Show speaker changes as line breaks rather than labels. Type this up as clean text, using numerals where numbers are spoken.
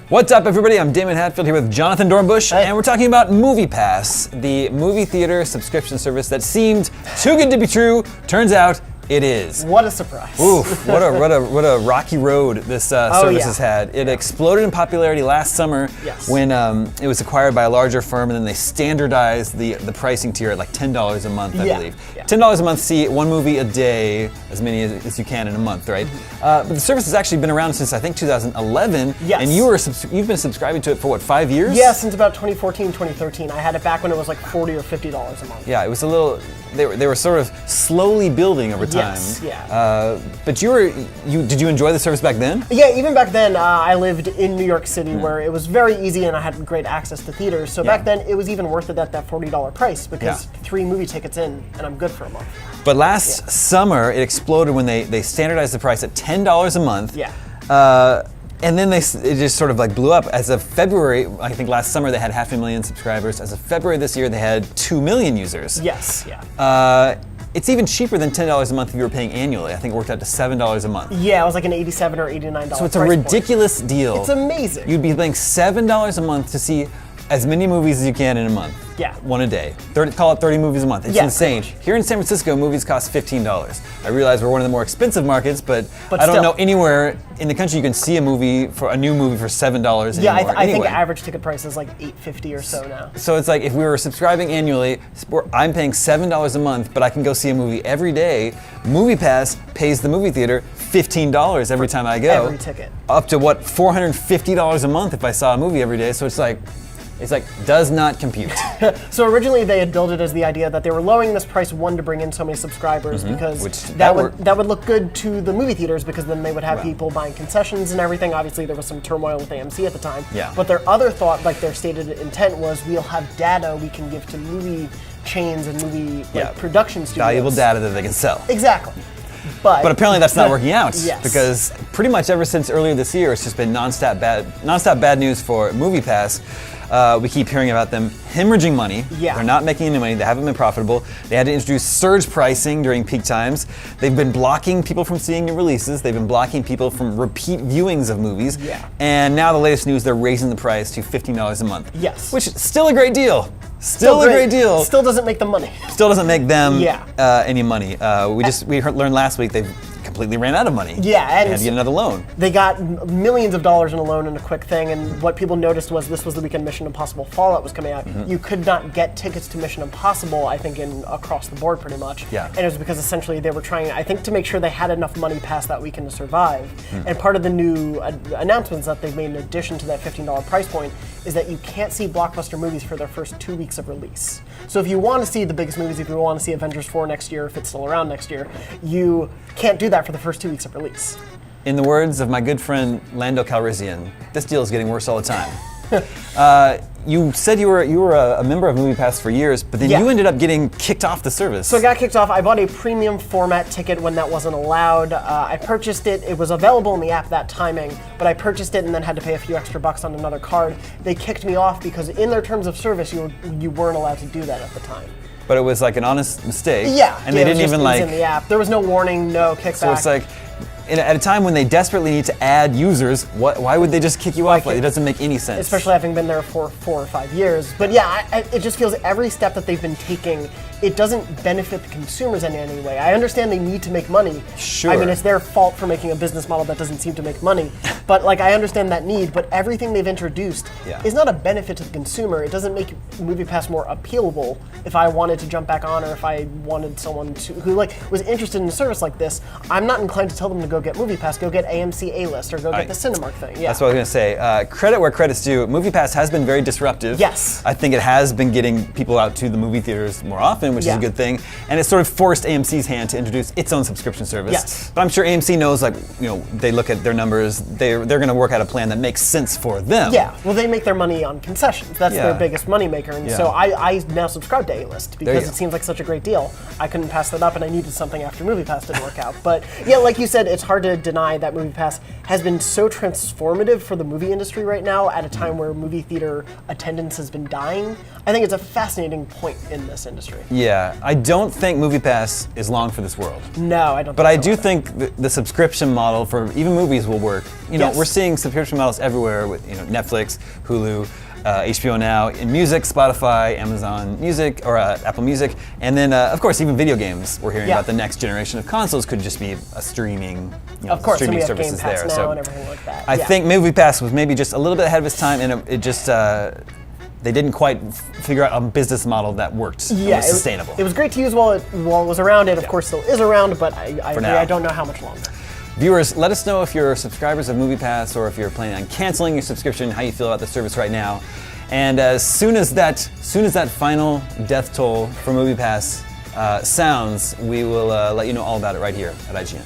What's up, everybody? I'm Damon Hatfield here with Jonathan Dornbush, and we're talking about MoviePass, the movie theater subscription service that seemed too good to be true. Turns out it is.
What a surprise!
Oof! What a rocky road this service has had. It exploded in popularity last summer when it was acquired by a larger firm, and then they standardized the pricing tier at like $10 a month, I believe. Yeah. $10 a month, see one movie a day, as many as you can in a month, right? But the service has actually been around since I think 2011, and you've been subscribing to it for what, 5 years?
Yeah, since about 2014, 2013. I had it back when it was like $40 or $50 a month.
Yeah, it was a little. They were sort of slowly building over time.
Yes, yeah.
But did you enjoy the service back then?
Yeah, even back then, I lived in New York City where it was very easy and I had great access to theaters. So back then, it was even worth it at that $40 price because 3 movie tickets in and I'm good for a month.
But last summer, it exploded when they standardized the price at $10 a month.
Yeah.
And then it just sort of like blew up. As of February, I think last summer they had 500,000 subscribers. As of February this year, they had 2 million users.
Yes, yeah.
It's even cheaper than $10 a month if you were paying annually. I think it worked out to $7 a month.
Yeah, it was like an $87 or $89
So it's a ridiculous deal.
It's amazing.
You'd be paying $7 a month to see as many movies as you can in a month.
Yeah.
One a day. Call it 30 movies a month. It's insane. Here in San Francisco, movies cost $15. I realize we're one of the more expensive markets, but I don't know anywhere in the country you can see a new movie for $7 anymore.
Yeah, I think average ticket price is like $8.50 or so now.
So it's like if we were subscribing annually, I'm paying $7 a month, but I can go see a movie every day. MoviePass pays the movie theater $15 every time I go.
Every ticket.
Up to what, $450 a month if I saw a movie every day. So it's like does not compute.
So originally they had built it as the idea that they were lowering this price, one, to bring in so many subscribers because that would look good to the movie theaters because then they would have people buying concessions and everything. Obviously there was some turmoil with AMC at the time. Yeah. But their other thought, like their stated intent was, we'll have data we can give to movie chains and movie production studios.
Valuable data that they can sell.
Exactly.
But apparently that's not working out.
Yes.
Because pretty much ever since earlier this year, it's just been nonstop bad news for MoviePass. We keep hearing about them hemorrhaging money. Yeah. They're not making any money. They haven't been profitable. They had to introduce surge pricing during peak times. They've been blocking people from seeing new releases. They've been blocking people from repeat viewings of movies. Yeah. And now the latest news, they're raising the price to $15 a month.
Yes.
Which is still a great deal. Still a great deal.
Still doesn't make them money.
Still doesn't make them any money. We learned last week they've completely ran out of money.
Yeah, and
they had to get another loan.
They got millions of dollars in a loan in a quick thing, and what people noticed was this was the weekend Mission Impossible Fallout was coming out. You could not get tickets to Mission Impossible, I think, across the board pretty much. Yeah. And it was because essentially they were trying, I think, to make sure they had enough money past that weekend to survive. And part of the new announcements that they've made in addition to that $15 price point is that you can't see blockbuster movies for their first 2 weeks of release. So if you want to see the biggest movies, if you want to see Avengers 4 next year, if it's still around next year, you can't do that for the first 2 weeks of release.
In the words of my good friend Lando Calrissian, this deal is getting worse all the time. You said you were a member of MoviePass for years, but then you ended up getting kicked off the service.
So I got kicked off. I bought a premium format ticket when that wasn't allowed. I purchased it. It was available in the app that timing, but I purchased it and then had to pay a few extra bucks on another card. They kicked me off because in their terms of service, you weren't allowed to do that at the time.
But it was like an honest mistake.
Yeah.
And they didn't even like.
It was in the app. There was no warning, no kickback.
So it's like, at a time when they desperately need to add users, why would they just kick you off? Like, it doesn't make any sense.
Especially having been there for 4 or 5 years. But yeah, it just feels every step that they've been taking, it doesn't benefit the consumers in any way. I understand they need to make money.
Sure.
I mean, it's their fault for making a business model that doesn't seem to make money. But like, I understand that need, but everything they've introduced is not a benefit to the consumer. It doesn't make MoviePass more appealable if I wanted to jump back on or if I wanted someone who was interested in a service like this. I'm not inclined to tell them to go get MoviePass, go get AMC A-List or go get the Cinemark thing. Yeah.
That's what I was going to say. Credit where credit's due. MoviePass has been very disruptive.
Yes.
I think it has been getting people out to the movie theaters more often, which is a good thing. And it sort of forced AMC's hand to introduce its own subscription service.
Yes.
But I'm sure AMC knows, they look at their numbers, they're going to work out a plan that makes sense for them.
Yeah. Well, they make their money on concessions. That's their biggest money maker. And so I now subscribe to A-List because it seems like such a great deal. I couldn't pass that up, and I needed something after MoviePass didn't work out. But yeah, like you said, it's hard to deny that MoviePass has been so transformative for the movie industry right now at a time where movie theater attendance has been dying. I think it's a fascinating point in this industry.
Yeah, I don't think MoviePass is long for this world.
No, I don't.
But I do think the subscription model for even movies will work. You know, we're seeing subscription models everywhere with Netflix, Hulu, HBO Now, in music, Spotify, Amazon Music, or Apple Music, and then of course even video games. We're hearing about the next generation of consoles could just be a streaming, streaming services
Game Pass
there.
Now
So
and everything like that.
I think MoviePass was maybe just a little bit ahead of its time, and it just. They didn't quite figure out a business model that worked. Yeah, was sustainable.
It was great to use while it was around. It of course still is around, but I agree, I don't know how much longer.
Viewers, let us know if you're subscribers of MoviePass or if you're planning on canceling your subscription, how you feel about the service right now. And as soon as that final death toll for MoviePass sounds, we will let you know all about it right here at IGN.